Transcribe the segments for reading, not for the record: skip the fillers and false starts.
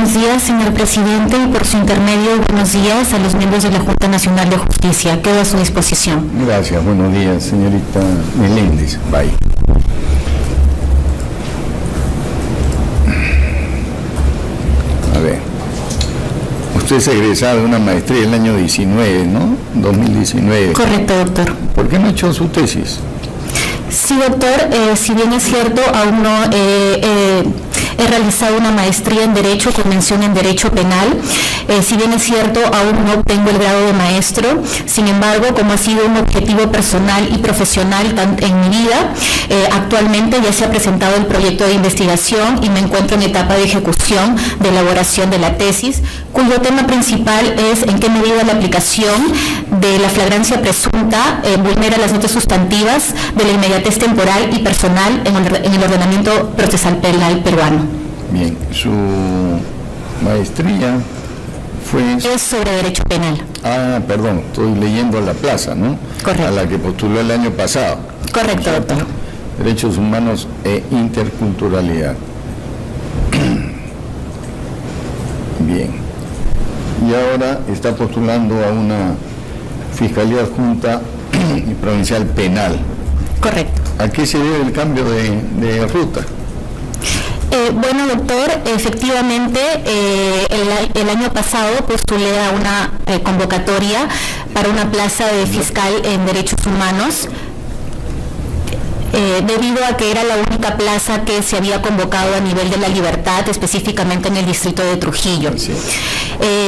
Buenos días, señor presidente, y por su intermedio, buenos días a los miembros de la Junta Nacional de Justicia. Quedo a su disposición. Gracias, buenos días, señorita Meléndez. Bye. A ver, usted es egresada de una maestría del año 19, ¿no? 2019. Correcto, doctor. ¿Por qué no ha hecho su tesis? Sí, doctor, si bien es cierto, aún no he realizado una maestría en Derecho con mención en Derecho Penal. Si bien es cierto, aún no obtengo el grado de maestro. Sin embargo, como ha sido un objetivo personal y profesional en mi vida, actualmente ya se ha presentado el proyecto de investigación y me encuentro en etapa de ejecución de elaboración de la tesis, cuyo tema principal es en qué medida la aplicación de la flagrancia presunta vulnera las notas sustantivas de la inmediatez temporal y personal en el ordenamiento procesal penal peruano. Bien, su maestría fue... Es sobre Derecho Penal. Ah, perdón, estoy leyendo La Plaza, ¿no? Correcto. A la que postuló el año pasado. Correcto, doctor. Derechos Humanos e Interculturalidad. Bien. Y ahora está postulando a una Fiscalía Adjunta y Provincial Penal. Correcto. ¿A qué se debe el cambio de ruta? Bueno, doctor, efectivamente, el año pasado postulé a una convocatoria para una plaza de fiscal en Derechos Humanos, debido a que era la única plaza que se había convocado a nivel de La Libertad, específicamente en el distrito de Trujillo. Sí.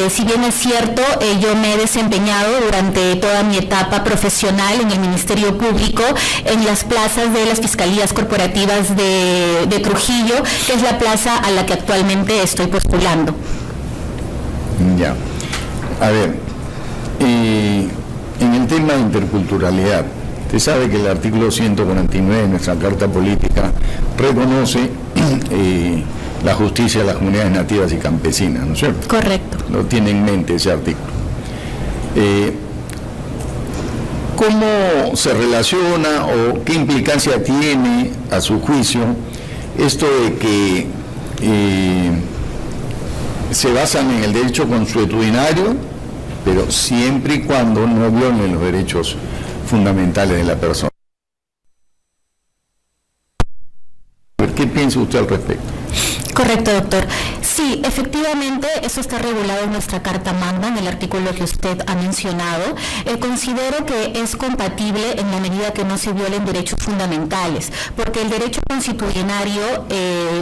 Si bien es cierto, yo me he desempeñado durante toda mi etapa profesional en el Ministerio Público, en las plazas de las Fiscalías Corporativas de Trujillo, que es la plaza a la que actualmente estoy postulando. Ya. A ver, en el tema de interculturalidad, usted sabe que el artículo 149 de nuestra Carta Política reconoce la justicia de las comunidades nativas y campesinas, ¿no es cierto? Correcto. Lo tiene en mente ese artículo. ¿Cómo se relaciona o qué implicancia tiene, a su juicio, esto de que se basan en el derecho consuetudinario, pero siempre y cuando no violen los derechos fundamentales de la persona? ¿Qué piensa usted al respecto? Correcto, doctor. Sí, efectivamente, eso está regulado en nuestra Carta Magna, en el artículo que usted ha mencionado. Considero que es compatible en la medida que no se violen derechos fundamentales, porque el derecho consuetudinario,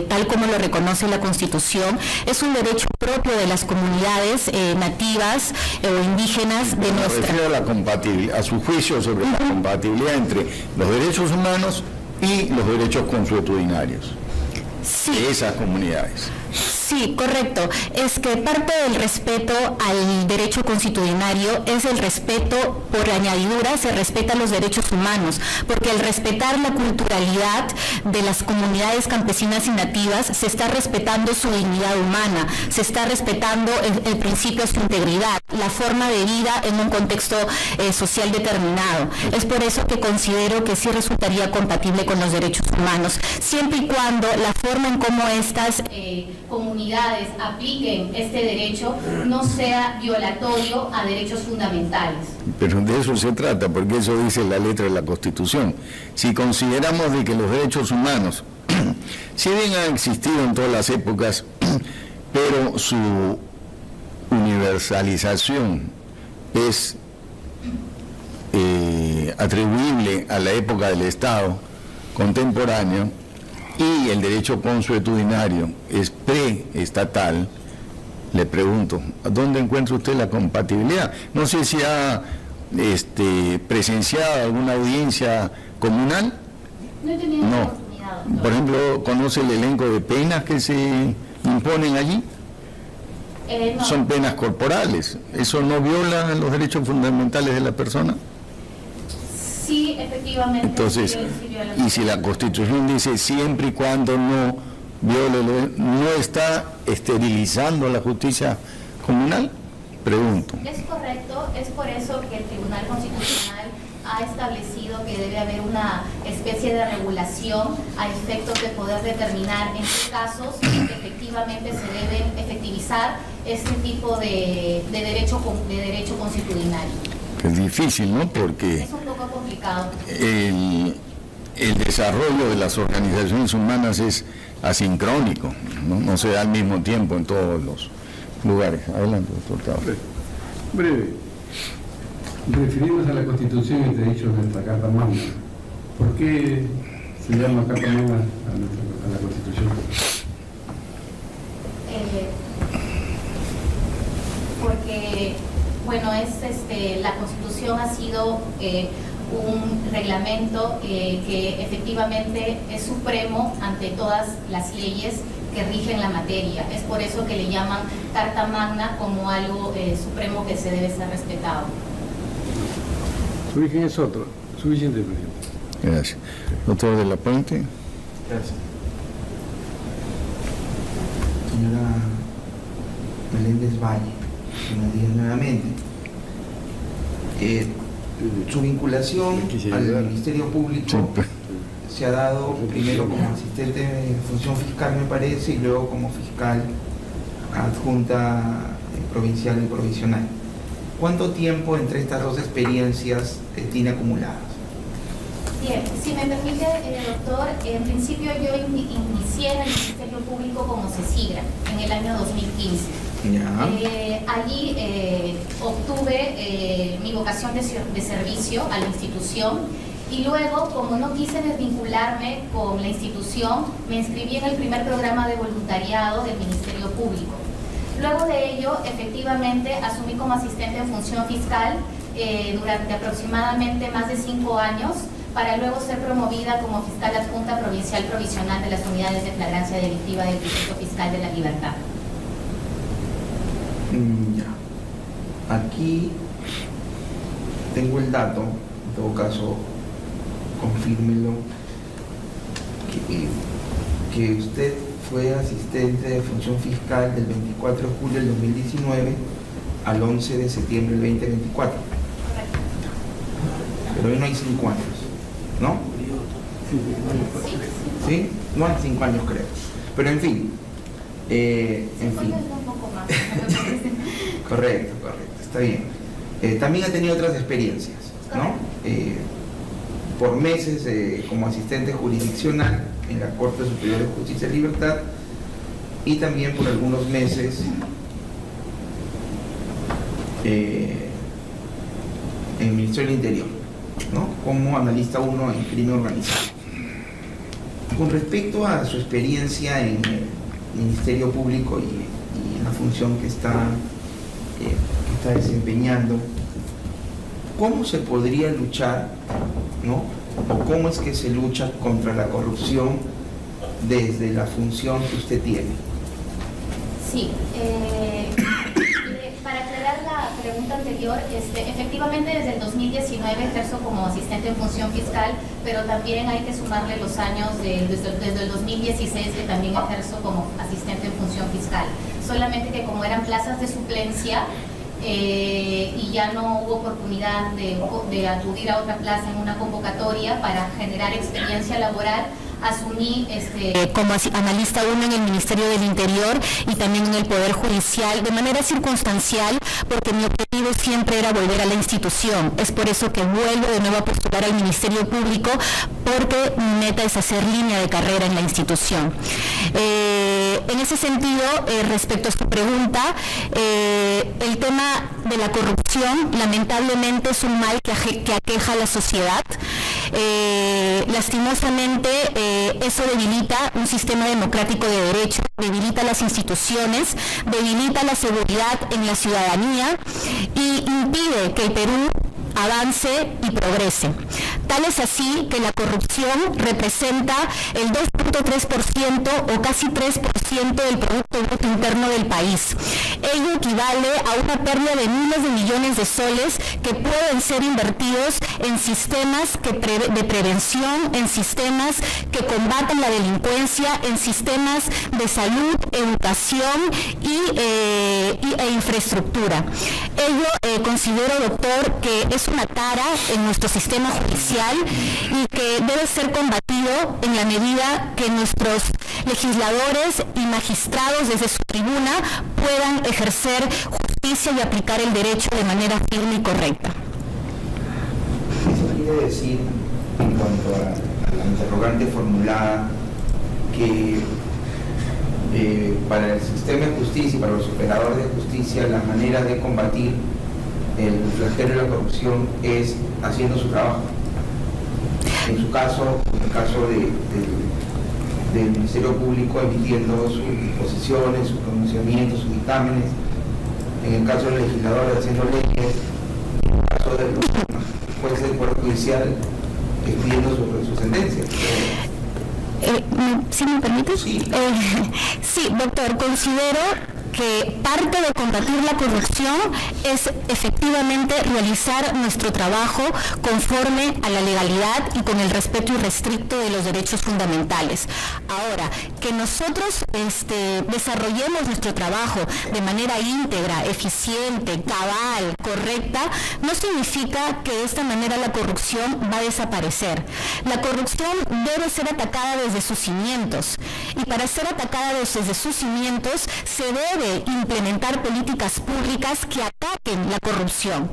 tal como lo reconoce la Constitución, es un derecho propio de las comunidades nativas o indígenas de nuestra... Me refiero a la compatibilidad, a su juicio sobre la compatibilidad entre los derechos humanos y los derechos consuetudinarios. Sí. De esas comunidades. Sí, correcto. Es que parte del respeto al derecho consuetudinario es el respeto, por añadidura, se respetan los derechos humanos, porque al respetar la culturalidad de las comunidades campesinas y nativas, se está respetando su dignidad humana, se está respetando el principio de su integridad, la forma de vida en un contexto social determinado. Es por eso que considero que sí resultaría compatible con los derechos humanos, siempre y cuando la forma en cómo estas comunidades apliquen este derecho no sea violatorio a derechos fundamentales. Pero de eso se trata, porque eso dice la letra de la Constitución. Si consideramos de que los derechos humanos, si bien han existido en todas las épocas, pero su universalización es atribuible a la época del Estado contemporáneo, y el derecho consuetudinario es preestatal, le pregunto, ¿dónde encuentra usted la compatibilidad? No sé si ha presenciado alguna audiencia comunal. No he tenido la oportunidad. No. Por ejemplo, ¿conoce el elenco de penas que se imponen allí? No. Son penas corporales. ¿Eso no viola los derechos fundamentales de la persona? Sí, efectivamente. Entonces, y si la Constitución dice siempre y cuando no viole, ¿no está esterilizando la justicia comunal? Pregunto. Es correcto, es por eso que el Tribunal Constitucional ha establecido que debe haber una especie de regulación a efectos de poder determinar en qué casos efectivamente se deben efectivizar este tipo de derecho constitucional. Es difícil, ¿no? Porque es un poco complicado. El desarrollo de las organizaciones humanas es asincrónico, no se da al mismo tiempo en todos los lugares. Adelante, doctor Tao. Breve. Refiriéndose a la Constitución y derechos de nuestra Carta Magna, ¿por qué se llama Carta Magna a la Constitución? Porque, bueno, la Constitución ha sido un reglamento que efectivamente es supremo ante todas las leyes que rigen la materia. Es por eso que le llaman Carta Magna como algo supremo que se debe ser respetado. Su origen es otro. Suficiente, presidente. Gracias. Doctor de la Puente. Gracias. Señora Meléndez Valle, buenos días nuevamente. Su vinculación al Ministerio Público se ha dado primero como asistente de función fiscal, me parece, y luego como fiscal adjunta provincial y provisional. ¿Cuánto tiempo entre estas dos experiencias tiene acumuladas? Bien, si me permite, doctor, en principio yo inicié en el Ministerio Público como CECIGRA en el año 2015. Allí obtuve mi vocación de servicio a la institución y luego, como no quise desvincularme con la institución, me inscribí en el primer programa de voluntariado del Ministerio Público. Luego de ello, efectivamente, asumí como asistente de función fiscal durante aproximadamente más de 5 años, para luego ser promovida como fiscal adjunta provincial provisional de las unidades de flagrancia delictiva del Distrito Fiscal de la Libertad. Ya. Aquí tengo el dato, en todo caso, confírmelo, que usted fue asistente de función fiscal del 24 de julio del 2019 al 11 de septiembre del 2024. Correcto. Pero hoy no hay 5 años, ¿no? ¿Sí? No hay 5 años, creo. Pero en fin. Un poco más. Correcto, está bien. También ha tenido otras experiencias, ¿no? Por meses como asistente jurisdiccional en la Corte Superior de Justicia y Libertad, y también por algunos meses en el Ministerio del Interior, ¿no? Como analista 1 en crimen organizado. Con respecto a su experiencia en el Ministerio Público y en la función que está desempeñando, ¿cómo se podría luchar, ¿no? ¿O cómo es que se lucha contra la corrupción desde la función que usted tiene? Sí, para aclarar la pregunta anterior, efectivamente desde el 2019 ejerzo como asistente en función fiscal, pero también hay que sumarle los años desde el 2016 que también ejerzo como asistente en función fiscal. Solamente que como eran plazas de suplencia, y ya no hubo oportunidad de acudir a otra plaza en una convocatoria para generar experiencia laboral, asumí como analista 1 en el Ministerio del Interior y también en el Poder Judicial de manera circunstancial, porque mi objetivo siempre era volver a la institución. Es por eso que vuelvo de nuevo a postular al Ministerio Público, porque mi meta es hacer línea de carrera en la institución. En ese sentido, respecto a su pregunta, el tema de la corrupción lamentablemente es un mal que aqueja a la sociedad. Lastimosamente, eso debilita un sistema democrático de derecho, debilita las instituciones, debilita la seguridad en la ciudadanía y impide que el Perú avance y progrese. Tal es así que la corrupción representa el 2.3% o casi 3% del Producto Bruto Interno del país. Ello equivale a una pérdida de miles de millones de soles que pueden ser invertidos en sistemas de prevención, en sistemas que combaten la delincuencia, en sistemas de salud, educación e infraestructura. Ello considero, doctor, que es una tara en nuestro sistema judicial y que debe ser combatido en la medida que nuestros legisladores y magistrados desde su tribuna puedan ejercer justicia y aplicar el derecho de manera firme y correcta. Eso quiere decir, en cuanto a la interrogante formulada, que para el sistema de justicia y para los operadores de justicia la manera de combatir el flagelo de la corrupción es haciendo su trabajo. En su caso, en el caso del Ministerio Público, emitiendo sus disposiciones, sus pronunciamientos, sus dictámenes, en el caso del legislador haciendo leyes, en el caso del juez del Poder Judicial expidiendo sus sentencias. ¿Sí me permite? Sí. Sí, doctor, considero que parte de combatir la corrupción es efectivamente realizar nuestro trabajo conforme a la legalidad y con el respeto irrestricto de los derechos fundamentales. Ahora, que nosotros desarrollemos nuestro trabajo de manera íntegra, eficiente, cabal, correcta, no significa que de esta manera la corrupción va a desaparecer. La corrupción debe ser atacada desde sus cimientos, y para ser atacada desde sus cimientos se debe implementar políticas públicas que ataquen la corrupción.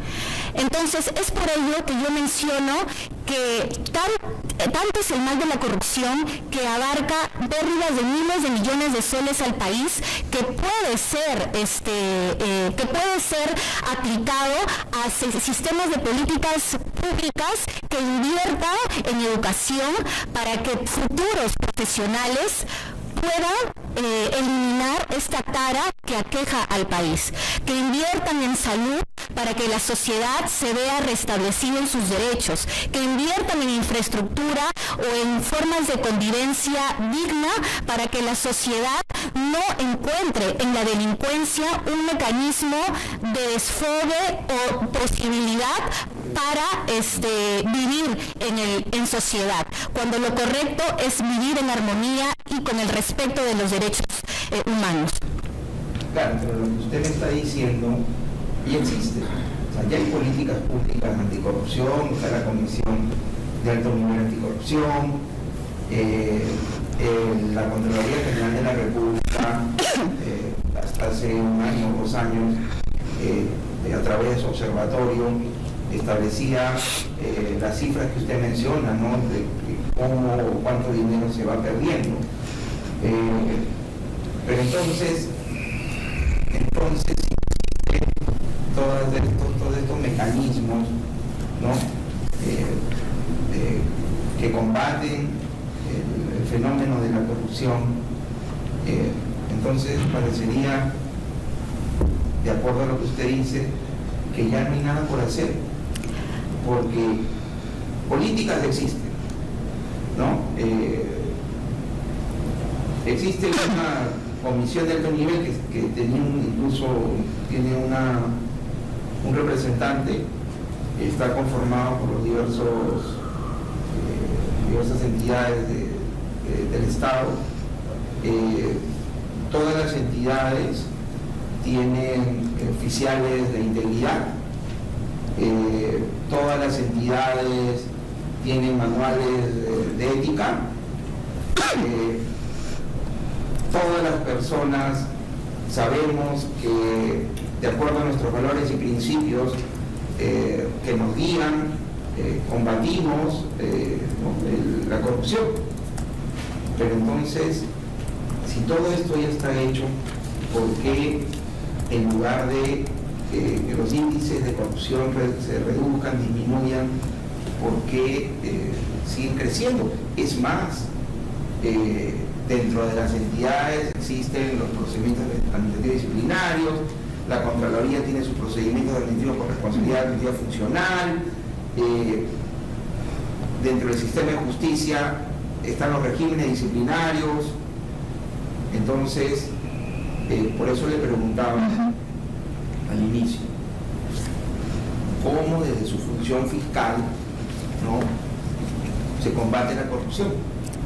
Entonces, es por ello que yo menciono que tanto es el mal de la corrupción que abarca pérdidas de miles de millones de soles al país, que puede ser aplicado a sistemas de políticas públicas que inviertan en educación para que futuros profesionales puedan eliminar esta tara que aqueja al país, que inviertan en salud para que la sociedad se vea restablecida en sus derechos, que inviertan en infraestructura o en formas de convivencia digna para que la sociedad no encuentre en la delincuencia un mecanismo de desfogue o posibilidad para vivir en sociedad, cuando lo correcto es vivir en armonía y con el respeto de los derechos humanos. Claro, pero lo que usted me está diciendo ya existe. O sea, ya hay políticas públicas anticorrupción, está la Comisión de Alto Nivel Anticorrupción, la Contraloría General de la República, hasta hace un año o 2 años, a través de su observatorio, establecía las cifras que usted menciona, ¿no? De cómo o cuánto dinero se va perdiendo. Pero entonces todos estos mecanismos, ¿no? Que combaten el fenómeno de la corrupción, entonces parecería, de acuerdo a lo que usted dice, que ya no hay nada por hacer, porque políticas existen, ¿no? Existe una comisión de alto nivel que tiene un representante, está conformado por los diversas entidades del Estado. Todas las entidades tienen oficiales de integridad, todas las entidades tienen manuales de ética, todas las personas sabemos que, de acuerdo a nuestros valores y principios que nos guían, combatimos la corrupción. Pero entonces, si todo esto ya está hecho, ¿por qué en lugar de que los índices de corrupción se reduzcan, disminuyan, por qué siguen creciendo? Es más, dentro de las entidades existen los procedimientos administrativos disciplinarios, la Contraloría tiene sus procedimientos administrativos con responsabilidad administrativa funcional, dentro del sistema de justicia están los regímenes disciplinarios. Entonces, por eso le preguntaba al inicio, ¿cómo desde su función fiscal ¿no? Se combate la corrupción.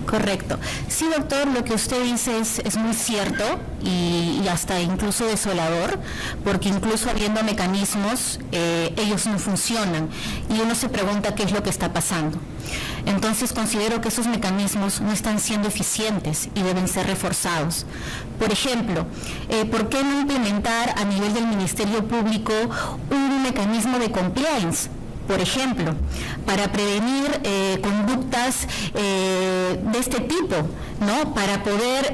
Correcto. Sí, doctor, lo que usted dice es muy cierto y hasta incluso desolador, porque incluso habiendo mecanismos, ellos no funcionan y uno se pregunta qué es lo que está pasando. Entonces considero que esos mecanismos no están siendo eficientes y deben ser reforzados. Por ejemplo, ¿por qué no implementar a nivel del Ministerio Público un mecanismo de compliance? Por ejemplo, para prevenir conductas de este tipo, ¿no? Para poder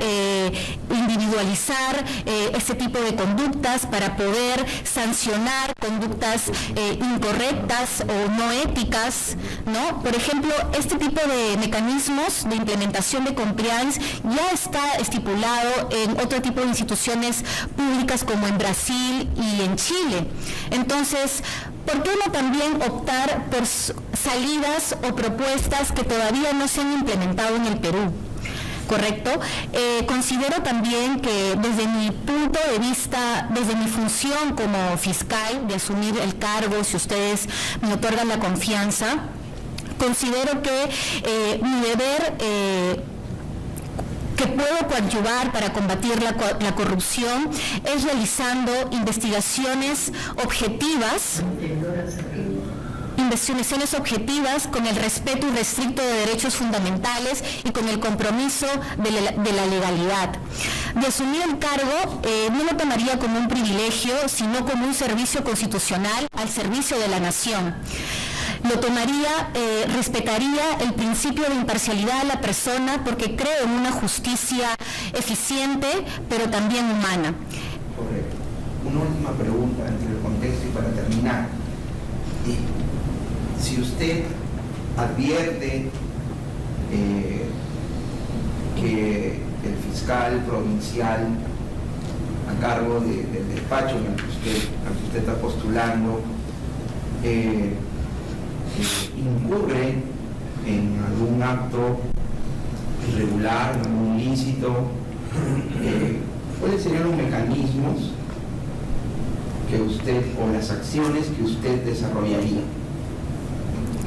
individualizar este tipo de conductas, para poder sancionar conductas incorrectas o no éticas, ¿no? Por ejemplo, este tipo de mecanismos de implementación de compliance ya está estipulado en otro tipo de instituciones públicas como en Brasil y en Chile. Entonces, ¿por qué no también optar por salidas o propuestas que todavía no se han implementado en el Perú? ¿Correcto? Considero también que desde mi punto de vista, desde mi función como fiscal, de asumir el cargo, si ustedes me otorgan la confianza, considero que mi deber que puedo coadyuvar para combatir la corrupción es realizando investigaciones objetivas con el respeto irrestricto de derechos fundamentales y con el compromiso de la legalidad. De asumir el cargo no lo tomaría como un privilegio, sino como un servicio constitucional al servicio de la nación. Lo tomaría, respetaría el principio de imparcialidad de la persona porque creo en una justicia eficiente, pero también humana. Correcto. Una última pregunta entre el contexto y para terminar. Si usted advierte que el fiscal provincial a cargo del despacho al que usted está postulando incurre en algún acto irregular, en algún ilícito, ¿cuáles serían los mecanismos que usted o las acciones que usted desarrollaría?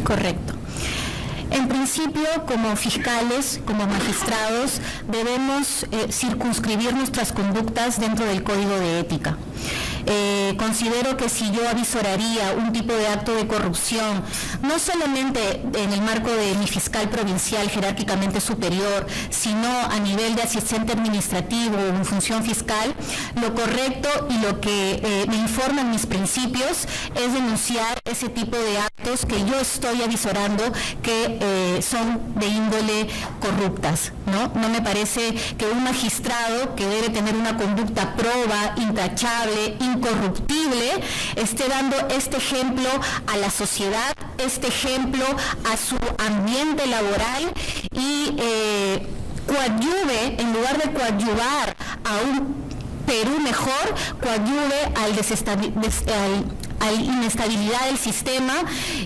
Correcto. En principio, como fiscales, como magistrados, debemos circunscribir nuestras conductas dentro del Código de Ética. Considero que si yo avisoraría un tipo de acto de corrupción, no solamente en el marco de mi fiscal provincial jerárquicamente superior, sino a nivel de asistente administrativo o en función fiscal, lo correcto y lo que me informan mis principios es denunciar ese tipo de actos que yo estoy avisorando que son de índole corruptas, ¿no? No me parece que un magistrado que debe tener una conducta proba, intachable, incorruptible, esté dando este ejemplo a la sociedad, este ejemplo a su ambiente laboral y coadyuve, en lugar de coadyuvar a un Perú mejor, coadyuve a la inestabilidad del sistema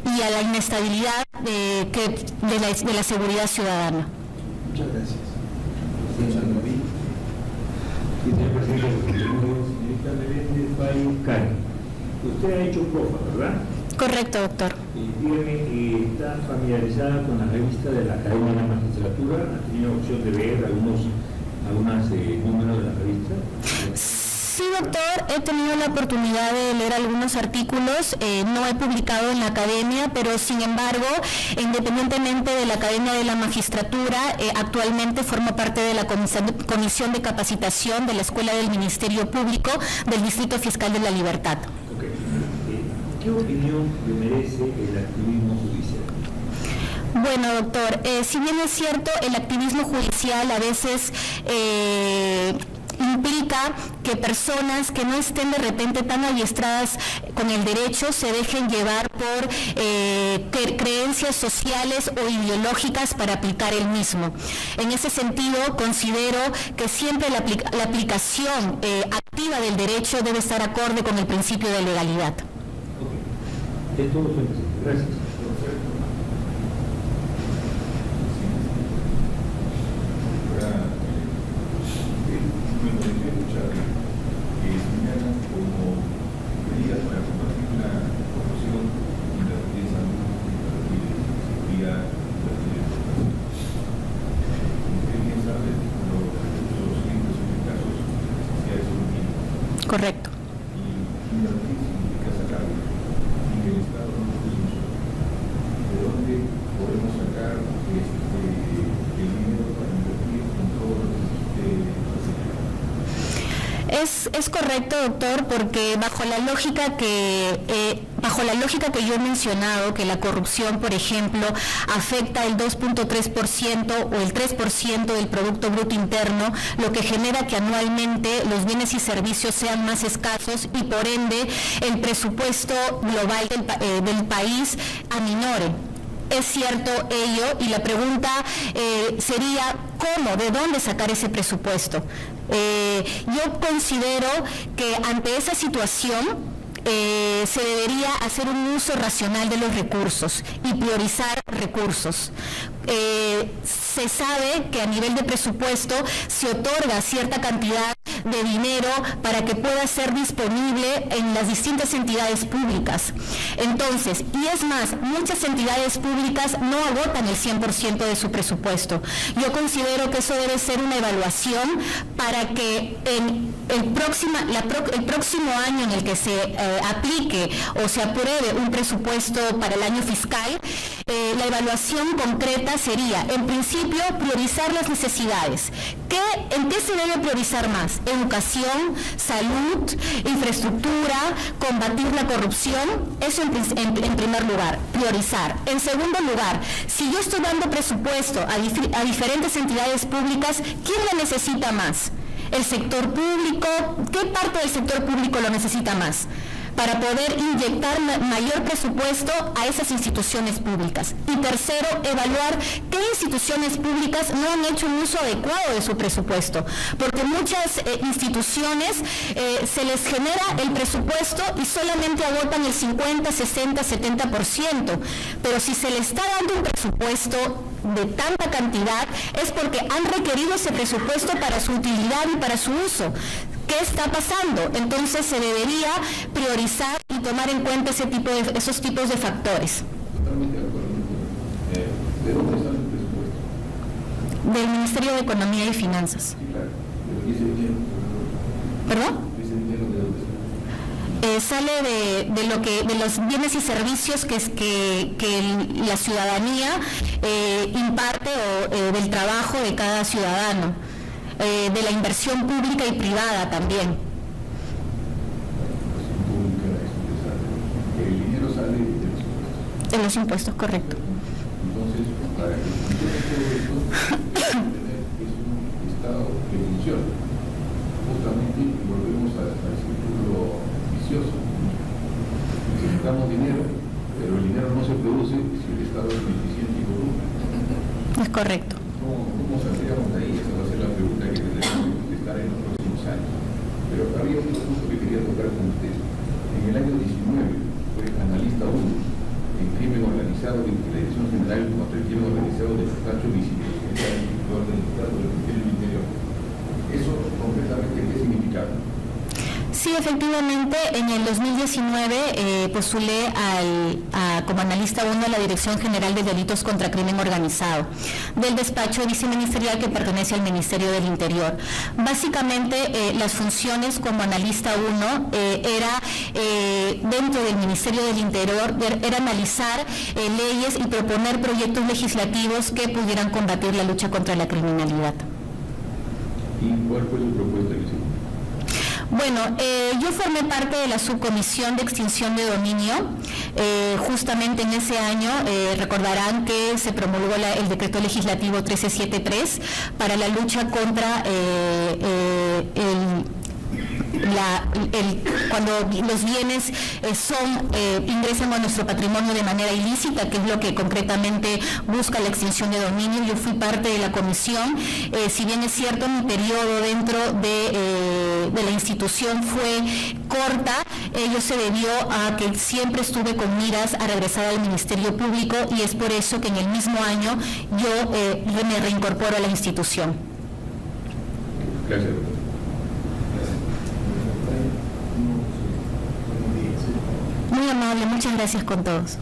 y a la inestabilidad de la seguridad ciudadana. Muchas gracias. Señor presidente, señorita Meléndez Valle, usted ha hecho profa, ¿verdad? Correcto, doctor. Dígame, ¿está familiarizada con la revista de la Academia de la Magistratura? ¿Ha tenido opción de ver algunos números de la revista? Sí, doctor, he tenido la oportunidad de leer algunos artículos, no he publicado en la academia, pero sin embargo, independientemente de la Academia de la Magistratura, actualmente formo parte de la Comisión de Capacitación de la Escuela del Ministerio Público del Distrito Fiscal de la Libertad. Okay. ¿Qué opinión le merece el activismo judicial? Bueno, doctor, si bien es cierto, el activismo judicial a veces implica que personas que no estén de repente tan adiestradas con el derecho se dejen llevar por creencias sociales o ideológicas para aplicar el mismo. En ese sentido, considero que siempre la aplicación activa del derecho debe estar acorde con el principio de legalidad. Okay. Es todo, señor presidente. Gracias. Correcto. Y la noticia significa sacarlo. Y el Estado no lo puso. ¿De dónde podemos sacar el dinero para invertir en todo lo que Es correcto, doctor, porque bajo la lógica que yo he mencionado, que la corrupción, por ejemplo, afecta el 2.3% o el 3% del Producto Bruto Interno, lo que genera que anualmente los bienes y servicios sean más escasos y por ende el presupuesto global del país aminore. Es cierto ello y la pregunta sería ¿cómo? ¿De dónde sacar ese presupuesto? Yo considero que ante esa situación se debería hacer un uso racional de los recursos y priorizar recursos. Se sabe que a nivel de presupuesto se otorga cierta cantidad de dinero para que pueda ser disponible en las distintas entidades públicas. Entonces, y es más, muchas entidades públicas no agotan el 100% de su presupuesto. Yo considero que eso debe ser una evaluación para que en el próximo año en el que se aplique o se apruebe un presupuesto para el año fiscal, la evaluación concreta sería, en principio, priorizar las necesidades. ¿En qué se debe priorizar más? Educación, salud, infraestructura, combatir la corrupción. Eso en primer lugar, priorizar. En segundo lugar, si yo estoy dando presupuesto a diferentes entidades públicas, ¿quién lo necesita más? ¿El sector público? ¿Qué parte del sector público lo necesita más? Para poder inyectar mayor presupuesto a esas instituciones públicas. Y tercero, evaluar qué instituciones públicas no han hecho un uso adecuado de su presupuesto, porque muchas instituciones se les genera el presupuesto y solamente agotan el 50, 60, 70%, pero si se le está dando un presupuesto de tanta cantidad es porque han requerido ese presupuesto para su utilidad y para su uso. ¿Qué está pasando? Entonces se debería priorizar y tomar en cuenta esos tipos de factores. Totalmente de acuerdo. ¿De dónde sale el presupuesto? Del Ministerio de Economía y Finanzas. Sí, claro. Pero ¿y ese dinero? ¿Perdón? ¿Ese dinero de dónde sale? Sale de los bienes y servicios que la ciudadanía imparte o del trabajo de cada ciudadano. De la inversión pública y privada también. El dinero sale de los impuestos. De los impuestos, correcto. Entonces, para que funcione todo esto, es un Estado que funcione. Justamente volvemos al círculo vicioso. Necesitamos dinero, pero el dinero no se produce si el Estado es ineficiente y corrupto. Es correcto. ¿Cómo saldríamos de ahí? Esa va a ser la pregunta que tendremos que contestar en los próximos años. Pero había otro punto que quería tocar con usted. En el año 19 fue analista 1 en crimen organizado de la Dirección General contra el crimen organizado del despacho vicepresidencial del Estado del Ministerio del Interior. ¿Eso concretamente qué significaba? Sí, efectivamente, en el 2019 postulé como analista 1 a la Dirección General de Delitos contra Crimen Organizado del despacho viceministerial que pertenece al Ministerio del Interior. Básicamente, las funciones como analista 1 era dentro del Ministerio del Interior, era analizar leyes y proponer proyectos legislativos que pudieran combatir la lucha contra la criminalidad. ¿Y cuál fue su propuesta, Luis? Bueno, yo formé parte de la subcomisión de extinción de dominio. Justamente en ese año recordarán que se promulgó el decreto legislativo 1373 para la lucha contra cuando los bienes ingresan a nuestro patrimonio de manera ilícita, que es lo que concretamente busca la extinción de dominio. Yo fui parte de la comisión. Si bien es cierto, mi periodo dentro de la institución fue corta, ello se debió a que siempre estuve con miras a regresar al Ministerio Público y es por eso que en el mismo año yo me reincorporo a la institución. Gracias. Muy amable, muchas gracias con todos.